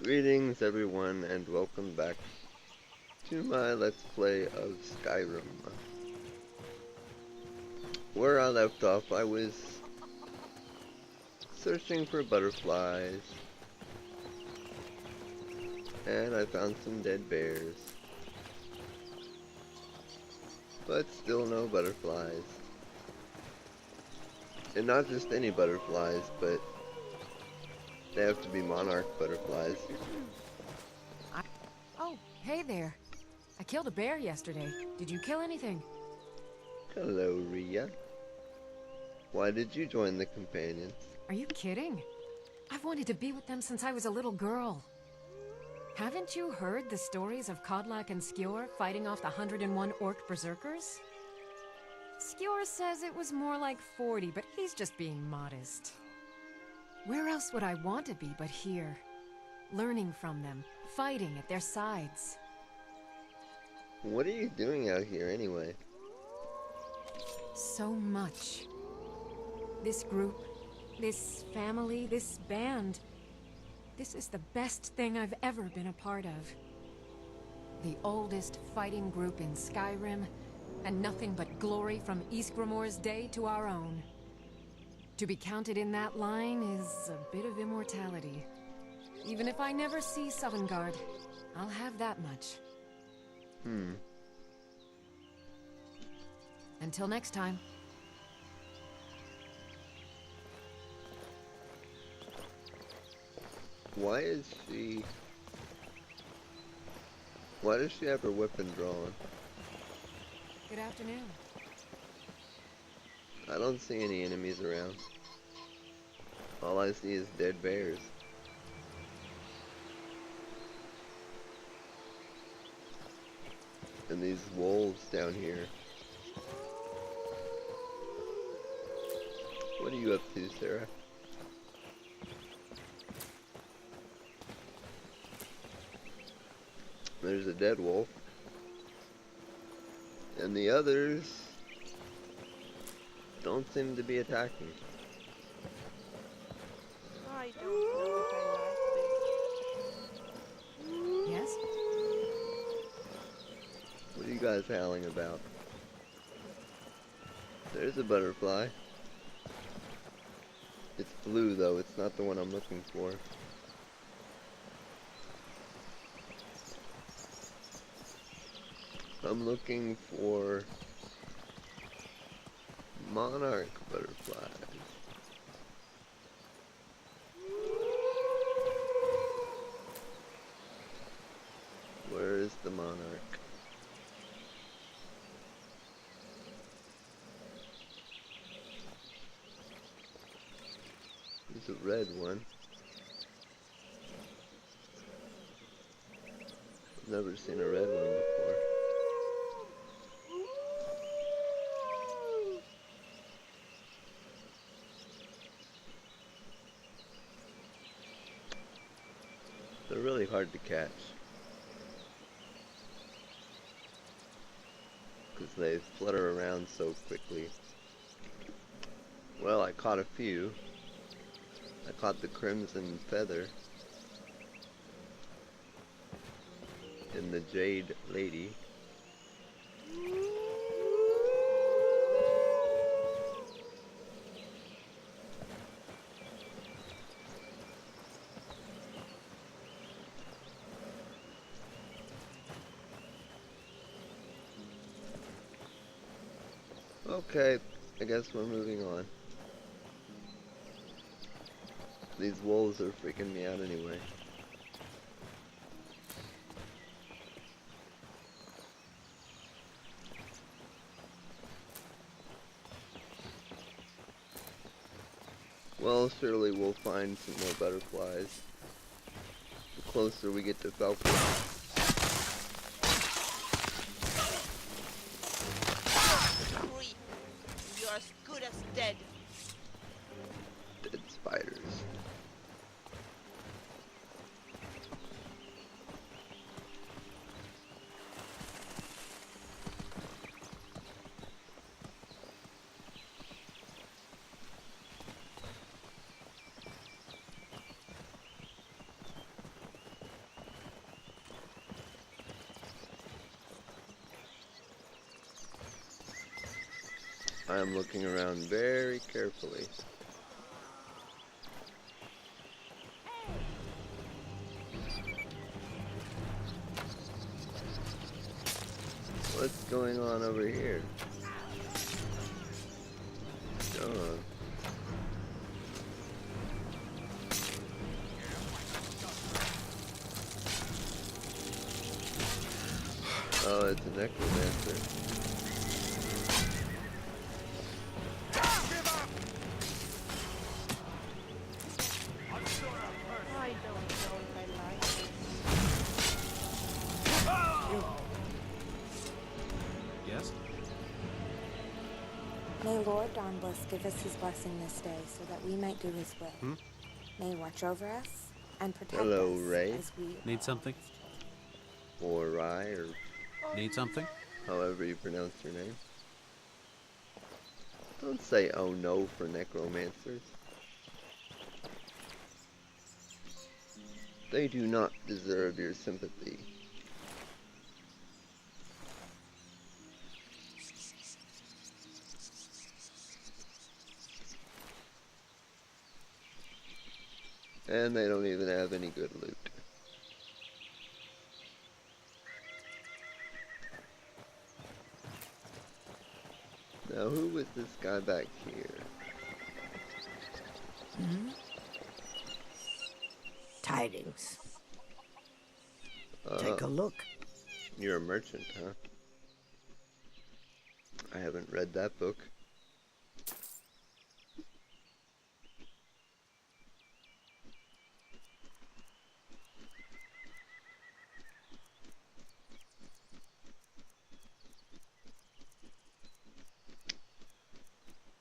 Greetings everyone and welcome back to my Let's Play of Skyrim. Where I left off, I was searching for butterflies and I found some dead bears, but still no butterflies. And not just any butterflies, but they have to be monarch butterflies. Oh, hey there. I killed a bear yesterday. Did you kill anything? Hello, Rhea. Why did you join the companions? Are you kidding? I've wanted to be with them since I was a little girl. Haven't you heard the stories of Kodlak and Skjor fighting off the 101 orc berserkers? Skjor says it was more like 40, but he's just being modest. Where else would I want to be but here? Learning from them, fighting at their sides. What are you doing out here anyway? So much. This group, this family, this band. This is the best thing I've ever been a part of. The oldest fighting group in Skyrim, and nothing but glory from Ysgramor's day to our own. To be counted in that line is a bit of immortality. Even if I never see Sovngarde, I'll have that much. Until next time. Why does she have her weapon drawn? Good afternoon. I don't see any enemies around. All I see is dead bears. And these wolves down here. What are you up to, Sarah? There's a dead wolf. And the others don't seem to be attacking. I don't know if I like Yes? What are you guys howling about? There's a butterfly. It's blue though, it's not the one I'm looking for. I'm looking for monarch butterflies. Where is the monarch? There's a red one. I've never seen a red one before. They're really hard to catch because they flutter around so quickly. Well, I caught a few. I caught the crimson feather and the jade lady. Okay, I guess we're moving on. These wolves are freaking me out anyway. Well, surely we'll find some more butterflies the closer we get to Falcon. creep. You're as good as dead. Dead spiders. I'm looking around very carefully. What's going on over here? Oh. Oh, it's a necromancer. I don't know if I like this. Yes? May Lord Dawnbless give us his blessing this day so that we might do his will. May he watch over us and protect Hello, us Ray. as we Need are something? his children. Or Rye, or Need something? however you pronounce your name. Don't say oh no for necromancers. They do not deserve your sympathy. And they don't even have any good loot. Now who is this guy back here? Tidings. Take a look. You're a merchant, huh? I haven't read that book.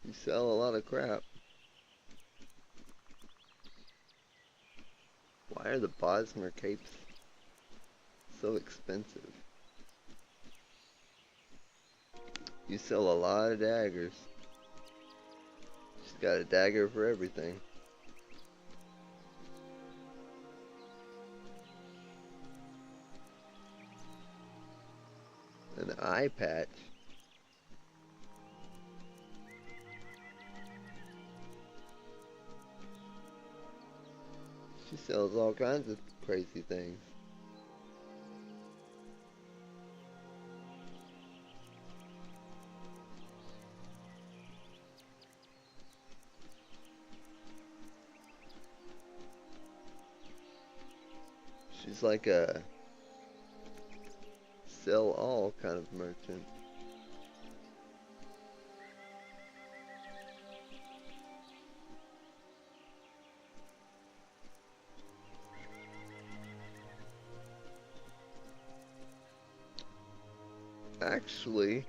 You sell a lot of crap. Why are the Bosmer capes so expensive? You sell a lot of daggers. She's got a dagger for everything. An eye patch. She sells all kinds of crazy things. She's like a sell all kind of merchant. Actually,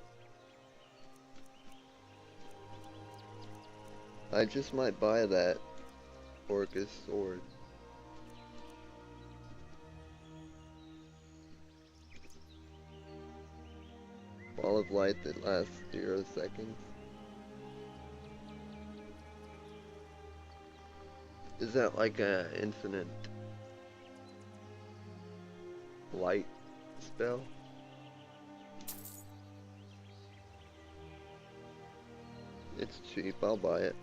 I just might buy that Orcus sword. Ball of light that lasts 0 seconds. Is that like a infinite light spell? It's cheap, I'll buy it.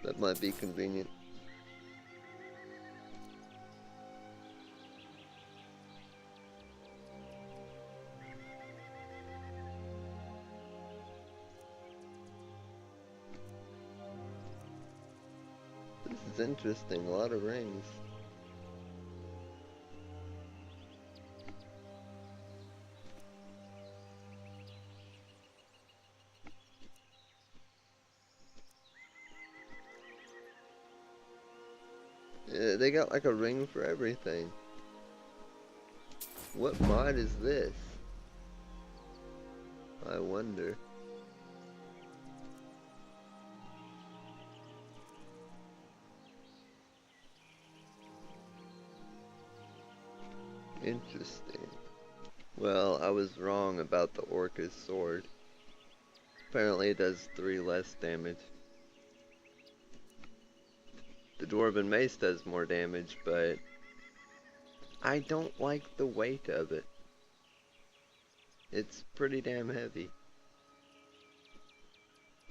That might be convenient. This is interesting, a lot of rings. Yeah, they got like a ring for everything. What mod is this? I wonder. Interesting. Well, I was wrong about the Orcus sword. Apparently it does 3 less damage. The Dwarven mace does more damage, but I don't like the weight of it. It's pretty damn heavy.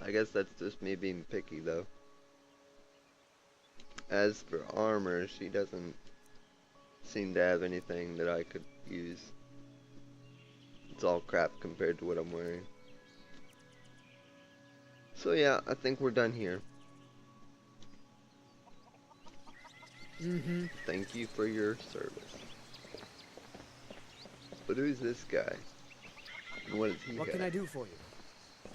I guess that's just me being picky though. As for armor, she doesn't seem to have anything that I could use. It's all crap compared to what I'm wearing. So yeah, I think we're done here. Thank you for your service. But who's this guy? And what does he What have? can I do for you?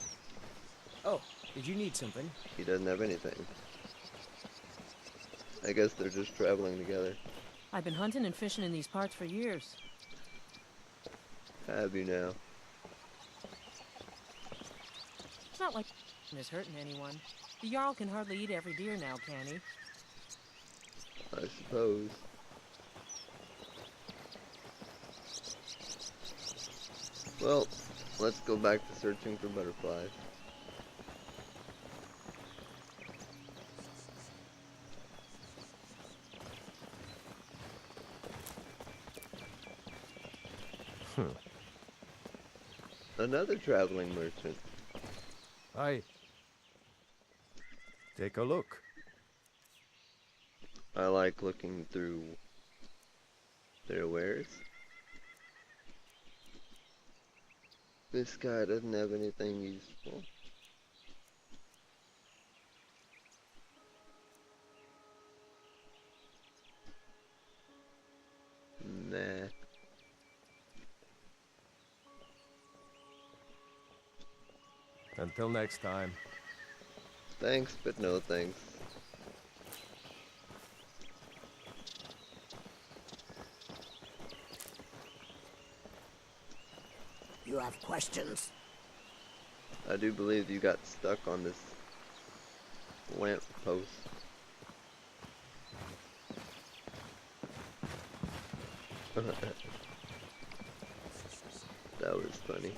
Oh, did you need something? He doesn't have anything. I guess they're just traveling together. I've been hunting and fishing in these parts for years. Have you now? It's not like is hurting anyone. The Jarl can hardly eat every deer now, can he? I suppose. Well, let's go back to searching for butterflies. Another traveling merchant. Hi. Take a look. I like looking through their wares. This guy doesn't have anything useful. Nah. Until next time. Thanks, but no thanks. You have questions? I do believe you got stuck on this lamp post. That was funny.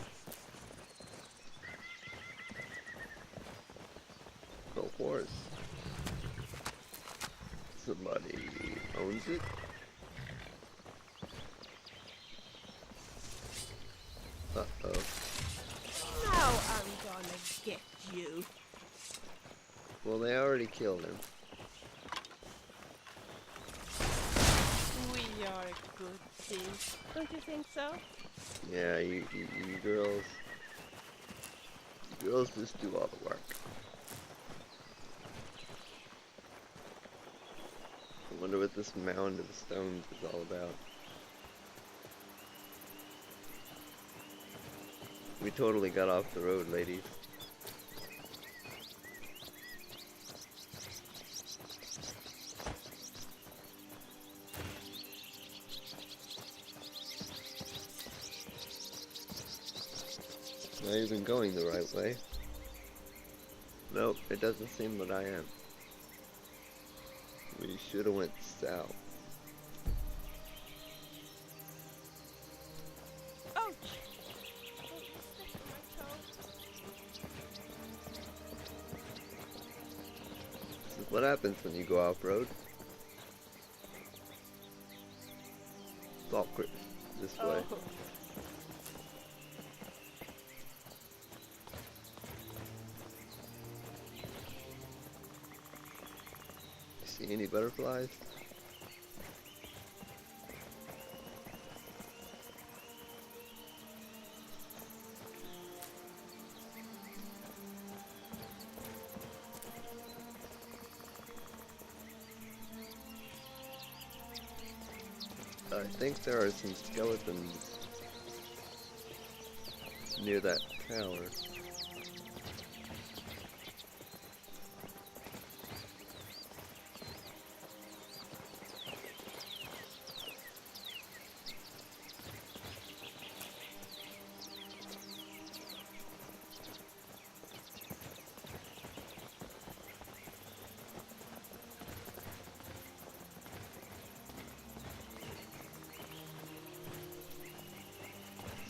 The horse. Somebody owns it. Uh-oh. Now I'm gonna get you. Well, they already killed him. We are a good team. Don't you think so? Yeah, you girls just do all the work. I wonder what this mound of stones is all about. We totally got off the road, ladies. Not even going the right way. Nope, it doesn't seem that I am. We should have went south. Ouch! Oh, you stepped on my toe. This is what happens when you go off-road. Salt creek this way. Oh. See any butterflies? I think there are some skeletons near that tower.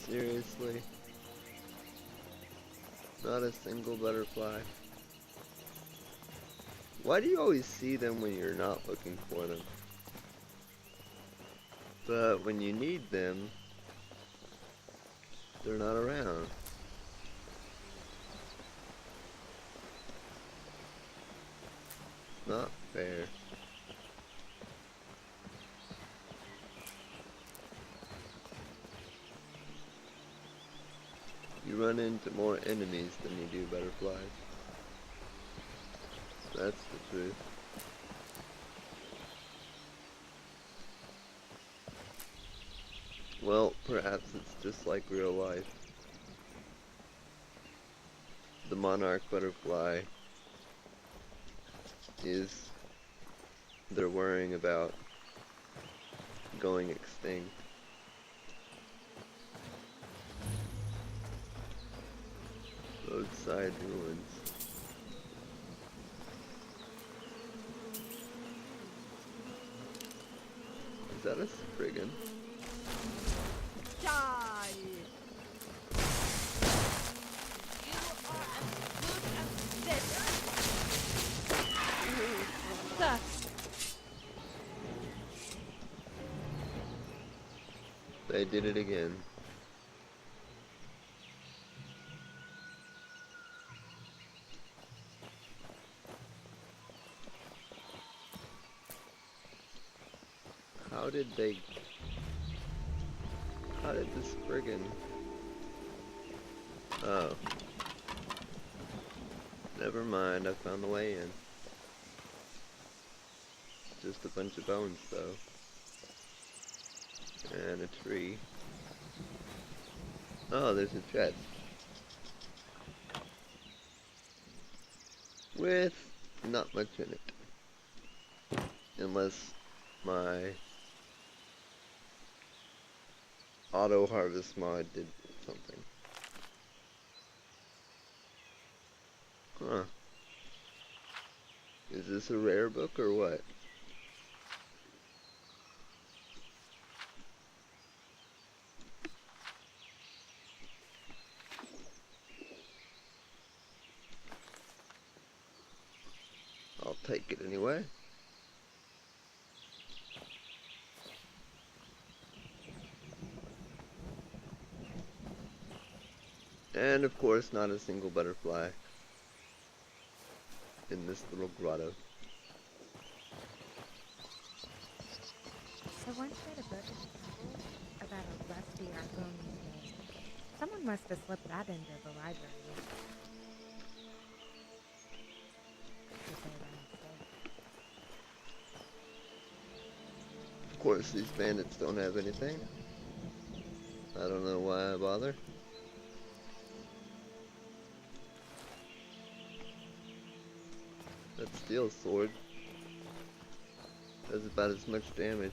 Seriously? Not a single butterfly? Why do you always see them when you're not looking for them? But when you need them, they're not around. Not fair. You run into more enemies than you do butterflies. That's the truth. Well, perhaps it's just like real life. The monarch butterfly is they're worrying about going extinct. Roadside ruins. Is that a spriggan? Die! You are as good as dead. That. They did it again. How did the spriggan? Oh. Never mind, I found the way in. Just a bunch of bones though. And a tree. Oh, there's a chest. With not much in it. Unless my auto harvest mod did something. Huh. Is this a rare book or what? I'll take it anyway. And of course, not a single butterfly in this little grotto. I once read a book at the temple about a rusty Argonian name. Someone must have slipped that into the library. Did they by mistake? Of course, these bandits don't have anything. I don't know why I bother. That steel sword does about as much damage.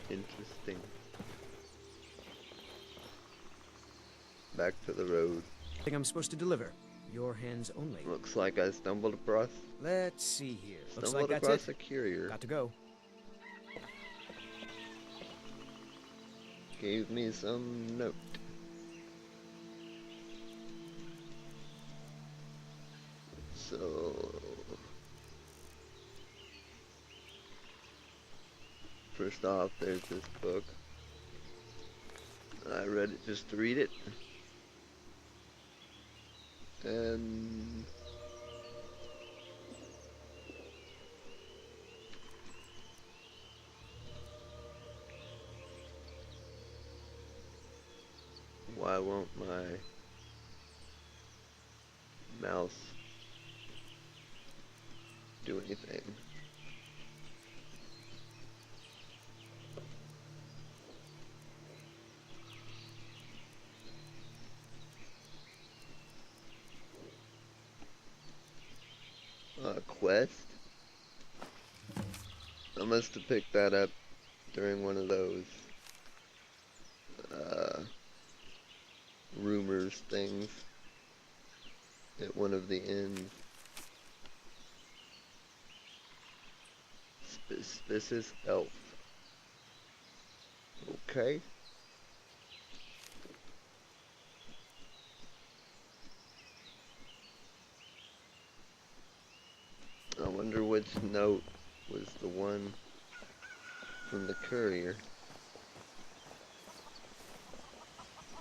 Interesting. Back to the road. Thing I'm supposed to deliver. Your hands only. Looks like I stumbled across Let's see here. Looks stumbled like across that's a courier. Got to go. Gave me some note. So first off, there's this book. I read it just to read it. And why won't my mouse do anything? Quest? I must have picked that up during one of those rumors things at one of the inns. Suspicious elf. Okay. which note was the one from the courier.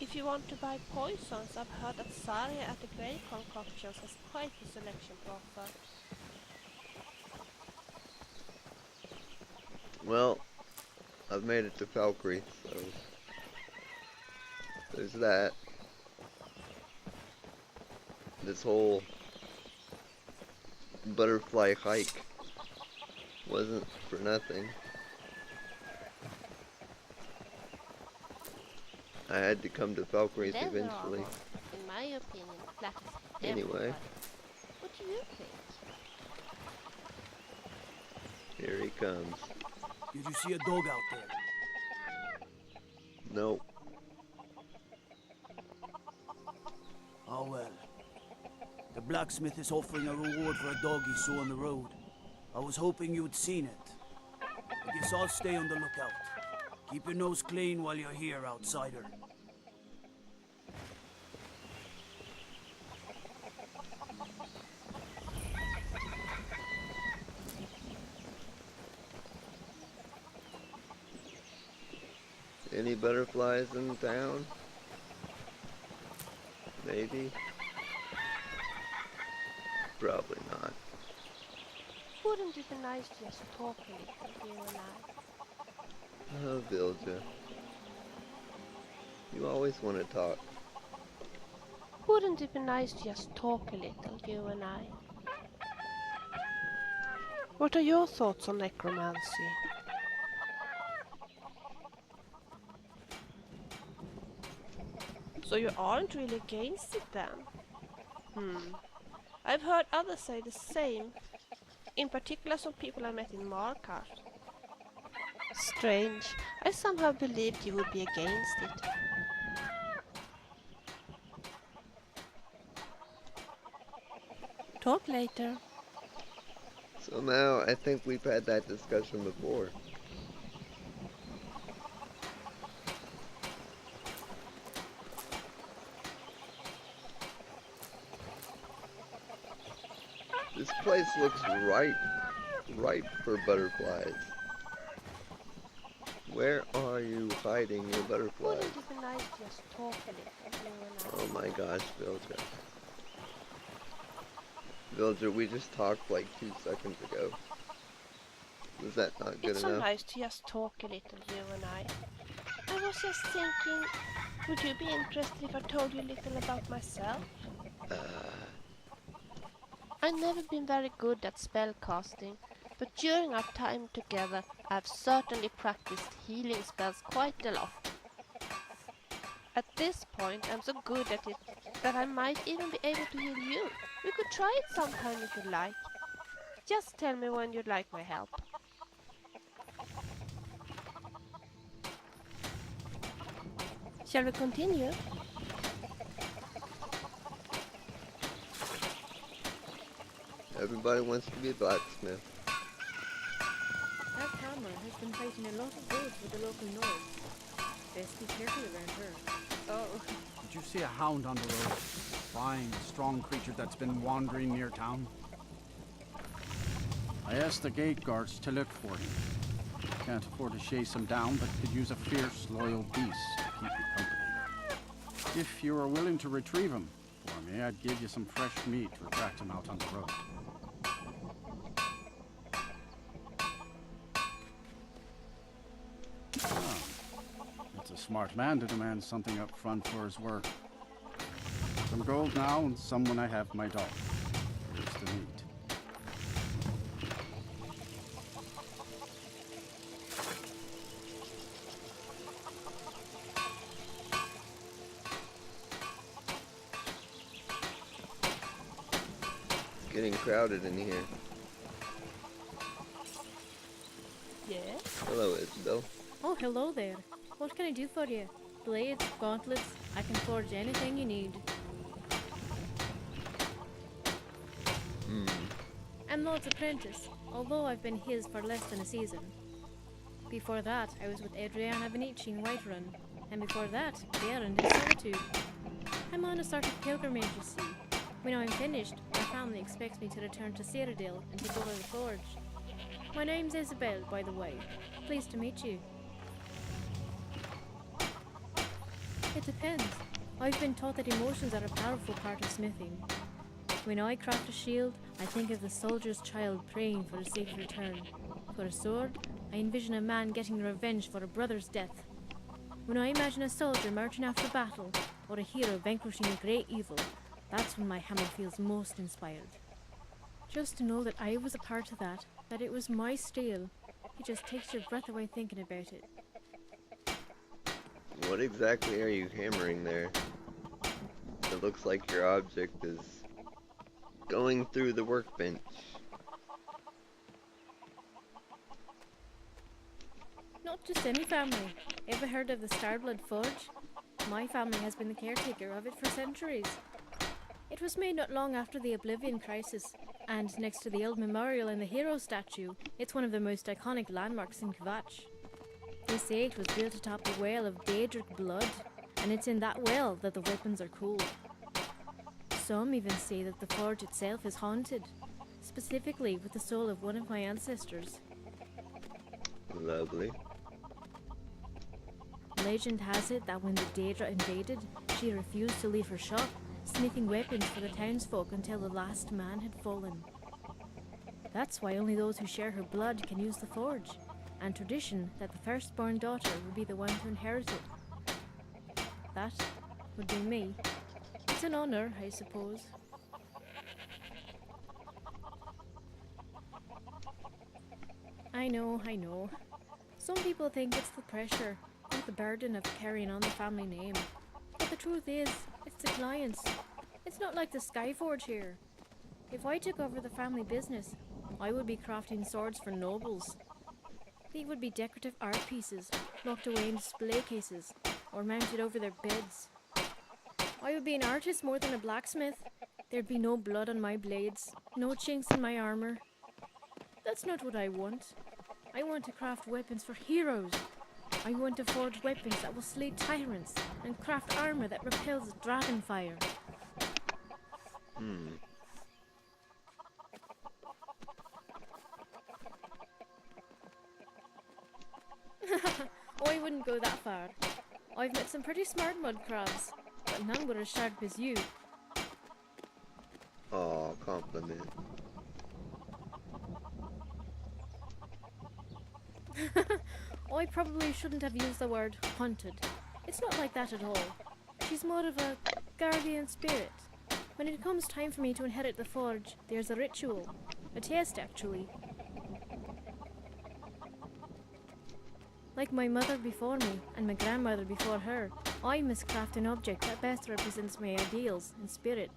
If you want to buy poisons, I've heard that Saria at the Grey Concoctions has quite a selection to offer. Well, I've made it to Valkyrie, so there's that. This whole butterfly hike wasn't for nothing. I had to come to Valkyrie's eventually. In my opinion, flatters Anyway. everybody. What do you think? Here he comes. Did you see a dog out there? Nope. Oh well. The blacksmith is offering a reward for a dog he saw on the road. I was hoping you'd seen it. I guess I'll stay on the lookout. Keep your nose clean while you're here, outsider. Any butterflies in town? Maybe. Probably not. Wouldn't it be nice to just talk a little, you and I? Oh, Vilja. You always want to talk. Wouldn't it be nice to just talk a little, you and I? What are your thoughts on necromancy? So you aren't really against it then? I've heard others say the same. In particular some people I met in Markarth. Strange. I somehow believed you would be against it. Talk later. Somehow, I think we've had that discussion before. This place looks ripe for butterflies. Where are you hiding your butterflies? Wouldn't it be nice to just talk a little, you and I? Oh my gosh, Vilja. Vilja, we just talked like 2 seconds ago. Was that not good It's so enough? nice to just talk a little, you and I. I was just thinking, would you be interested if I told you a little about myself? I've never been very good at spellcasting, but during our time together I've certainly practiced healing spells quite a lot. At this point I'm so good at it that I might even be able to heal you. We could try it sometime if you'd like. Just tell me when you'd like my help. Shall we continue? Everybody wants to be a blacksmith. That hammer has been fighting a lot of wolves with the local noise. Best be careful around her. Oh. Did you see a hound on the road? Fine, strong creature that's been wandering near town. I asked the gate guards to look for him. Can't afford to chase him down, but could use a fierce, loyal beast to keep me company. If you were willing to retrieve him for me, I'd give you some fresh meat to attract him out on the road. It's a smart man to demand something up front for his work. Some gold now, and some when I have my dog. Here's the meat. It's getting crowded in here. Yeah? Hello, Isabel. Oh, hello there. What can I do for you? Blades, gauntlets, I can forge anything you need. I'm Lord's apprentice, although I've been his for less than a season. Before that, I was with Adriana Benici in Whiterun, and before that, Baron in Solitude. I'm on a sort of pilgrimage, you see. When I'm finished, my family expects me to return to Cyrodiil and take over the forge. My name's Isabel, by the way. Pleased to meet you. It depends. I've been taught that emotions are a powerful part of smithing. When I craft a shield, I think of the soldier's child praying for a safe return. For a sword, I envision a man getting revenge for a brother's death. When I imagine a soldier marching after battle, or a hero vanquishing a great evil, that's when my hammer feels most inspired. Just to know that I was a part of that it was my steel, it just takes your breath away thinking about it. What exactly are you hammering there? It looks like your object is going through the workbench. Not just any family. Ever heard of the Starblood Forge? My family has been the caretaker of it for centuries. It was made not long after the Oblivion Crisis, and next to the old memorial and the hero statue, it's one of the most iconic landmarks in Kvatch. They say it was built atop a well of Daedric blood, and it's in that well that the weapons are cooled. Some even say that the forge itself is haunted, specifically with the soul of one of my ancestors. Lovely. Legend has it that when the Daedra invaded, she refused to leave her shop, smithing weapons for the townsfolk until the last man had fallen. That's why only those who share her blood can use the forge, and tradition that the firstborn daughter would be the one to inherit it. That would be me. It's an honor, I suppose. I know. Some people think it's the pressure, not the burden of carrying on the family name. But the truth is, it's the clients. It's not like the Skyforge here. If I took over the family business, I would be crafting swords for nobles. They would be decorative art pieces, locked away in display cases, or mounted over their beds. I would be an artist more than a blacksmith. There'd be no blood on my blades, no chinks in my armor. That's not what I want. I want to craft weapons for heroes. I want to forge weapons that will slay tyrants and craft armor that repels dragon fire. Oh, I wouldn't go that far. I've met some pretty smart mud crabs, but none were as sharp as you. Aw, compliment. I probably shouldn't have used the word haunted. It's not like that at all. She's more of a guardian spirit. When it comes time for me to inherit the forge, there's a ritual. A test, actually. Like my mother before me, and my grandmother before her, I must craft an object that best represents my ideals and spirit.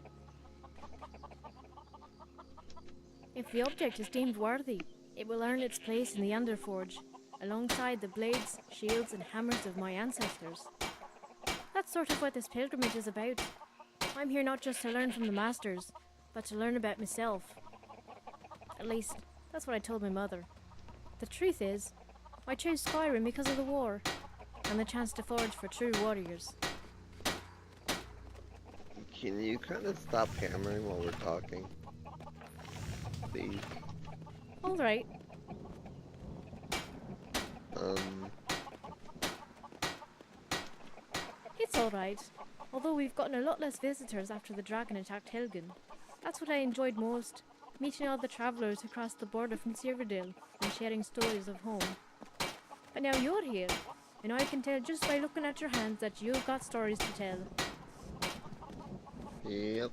If the object is deemed worthy, it will earn its place in the Underforge, alongside the blades, shields, and hammers of my ancestors. That's sort of what this pilgrimage is about. I'm here not just to learn from the masters, but to learn about myself. At least, that's what I told my mother. The truth is, I chose Skyrim because of the war, and the chance to forge for true warriors. Can you kind of stop hammering while we're talking? Please. Alright. It's alright. Although we've gotten a lot less visitors after the dragon attacked Helgen. That's what I enjoyed most. Meeting all the travellers who crossed the border from Cyrodiil and sharing stories of home. But now you're here, and I can tell just by looking at your hands that you've got stories to tell. Yep.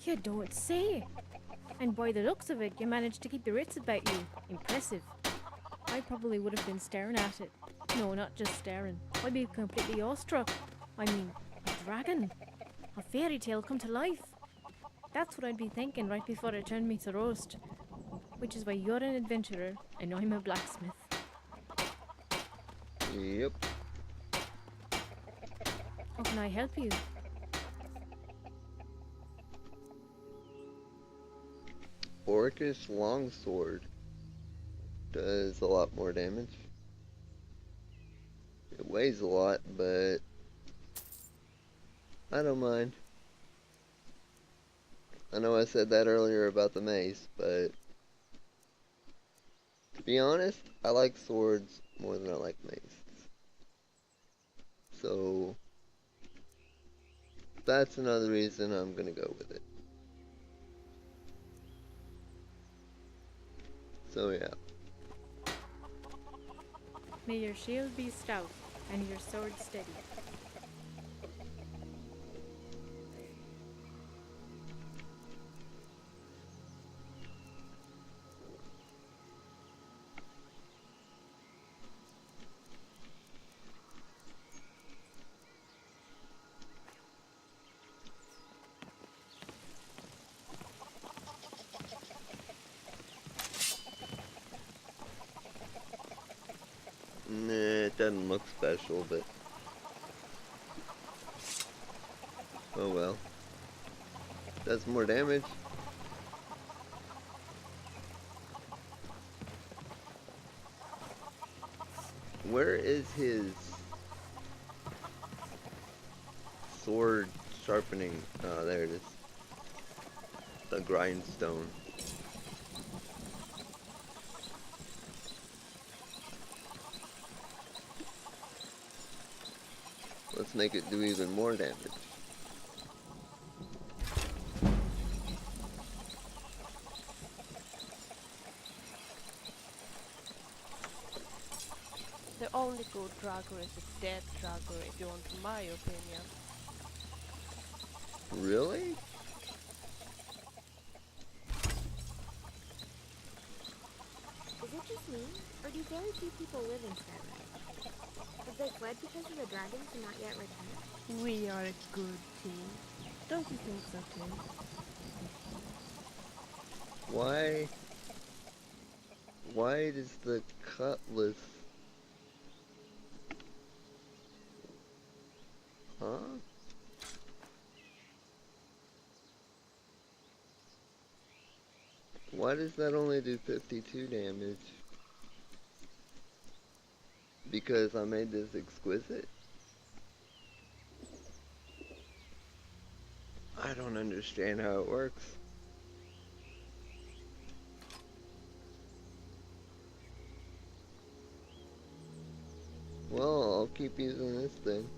You don't say. And by the looks of it, you managed to keep your wits about you. Impressive. I probably would have been staring at it. No, not just staring. I'd be completely awestruck. I mean, a dragon. A fairy tale come to life. That's what I'd be thinking right before it turned me to roast. Which is why you're an adventurer, and I'm a blacksmith. Yep. How can I help you? Orcish longsword does a lot more damage. It weighs a lot, but I don't mind. I know I said that earlier about the mace, but to be honest, I like swords more than I like mace. So that's another reason I'm gonna go with it. So yeah. May your shield be stout and your sword steady. Nah, it doesn't look special, but oh well. Does more damage. Where is his sword sharpening? Oh, there it is. The grindstone. Let's make it do even more damage. The only good drugger is a dead drugger, if you want my opinion. Really? Is it just me, or do very few people live in Skyrim? Have they fled because of the dragons and not yet returned? We are a good team. Don't you think so, Tim? Why does the cutlass... Huh? Why does that only do 52 damage? Because I made this exquisite? I don't understand how it works. Well, I'll keep using this thing.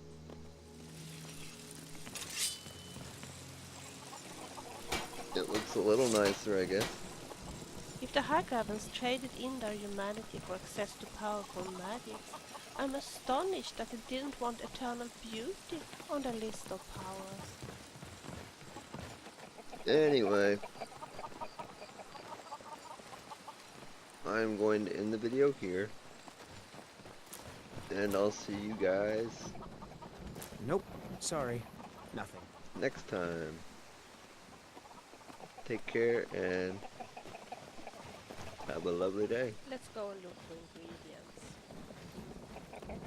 It looks a little nicer, I guess. If the High Ravens traded in their humanity for access to powerful magics, I'm astonished that they didn't want eternal beauty on their list of powers. Anyway, I'm going to end the video here. And I'll see you guys Nope, sorry. Nothing. next time. Take care and have a lovely day. Let's go and look for ingredients.